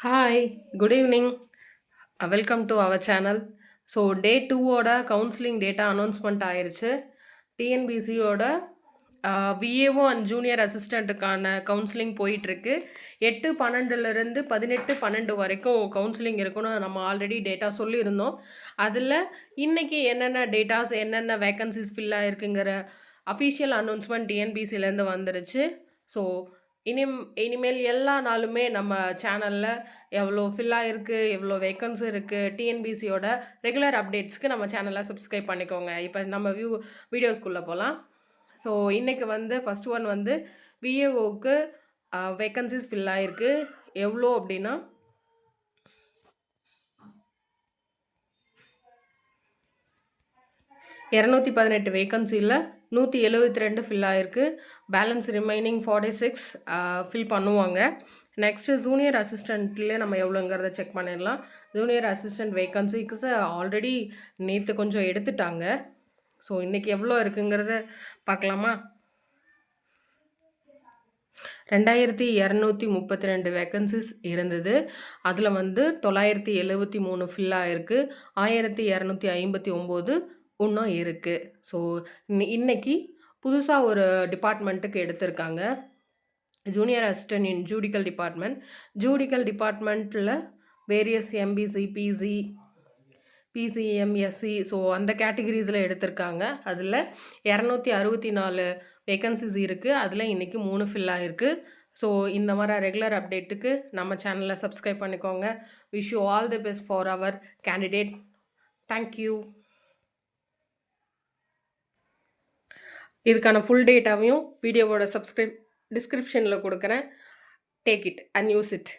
Hi, good evening. Welcome to our channel. So day 2ஓட counselling data announcement ஆயிருச்சு. டிஎன்பிசியோட VAO and junior அசிஸ்டண்ட்டுக்கான counselling போயிட்டுருக்கு. 8/12லேருந்து 18/12 வரைக்கும் கவுன்சிலிங் இருக்குன்னு நம்ம ஆல்ரெடி டேட்டா சொல்லியிருந்தோம். அதில் இன்னைக்கு என்னென்ன டேட்டாஸ், என்னென்ன வேக்கன்சிஸ் ஃபில் ஆயிருக்குங்கிற அஃபீஷியல் அனௌன்ஸ்மெண்ட் டிஎன்பிசிலேருந்து வந்துருச்சு. ஸோ இனிமேல் எல்லா நாளுமே நம்ம சேனலில் எவ்வளோ ஃபில் ஆகிருக்கு, எவ்வளோ வேக்கன்சி இருக்குது, டிஎன்பிசியோட ரெகுலர் அப்டேட்ஸ்க்கு நம்ம சேனலை சப்ஸ்கிரைப் பண்ணிக்கோங்க. இப்போ நம்ம வீடியோஸ்குள்ளே போகலாம். ஸோ இன்றைக்கி ஃபஸ்ட் ஒன் விஏஓவுக்கு வேக்கன்சிஸ் ஃபில் ஆகிருக்கு. எவ்வளோ அப்படின்னா 218 வேக்கன்சியில் 172 ஃபில் ஆகிருக்கு. பேலன்ஸ் ரிமைனிங் 46 ஃபில் பண்ணுவாங்க. நெக்ஸ்ட்டு ஜூனியர் அசிஸ்டண்ட்லேயே நம்ம எவ்வளோங்கிறத செக் பண்ணிடலாம். ஜூனியர் அசிஸ்டண்ட் வேக்கன்சிக்கு ஆல்ரெடி நேற்று கொஞ்சம் எடுத்துட்டாங்க. ஸோ இன்றைக்கி எவ்வளோ இருக்குங்கிறத பார்க்கலாமா? 2232 வேக்கன்சிஸ் இருந்தது. அதில் 973 ஃபில் ஆகிருக்கு. 1259 இன்னும் இருக்குது. ஸோ இன்னைக்கு புதுசாக ஒரு டிபார்ட்மெண்ட்டுக்கு எடுத்திருக்காங்க. Junior assistant in judicial department. Judicial டிபார்ட்மெண்ட்டில் வேரியஸ் எம்பிசி, பிசிஎம்எஸ்சி, ஸோ அந்த கேட்டகிரிஸில் எடுத்திருக்காங்க. அதில் 264 வேக்கன்சிஸ் இருக்குது. அதில் இன்றைக்கி 3 ஃபில் ஆகிருக்கு. ஸோ இந்த மாதிரி ரெகுலர் அப்டேட்டுக்கு நம்ம சேனலை சப்ஸ்கிரைப் பண்ணிக்கோங்க. Wish you all the best for our candidate. Thank you. இதுக்கான ஃபுல் டேட்டாவையும் வீடியோவோட டிஸ்கிரிப்ஷனில் கொடுக்குறேன். Take it and use it.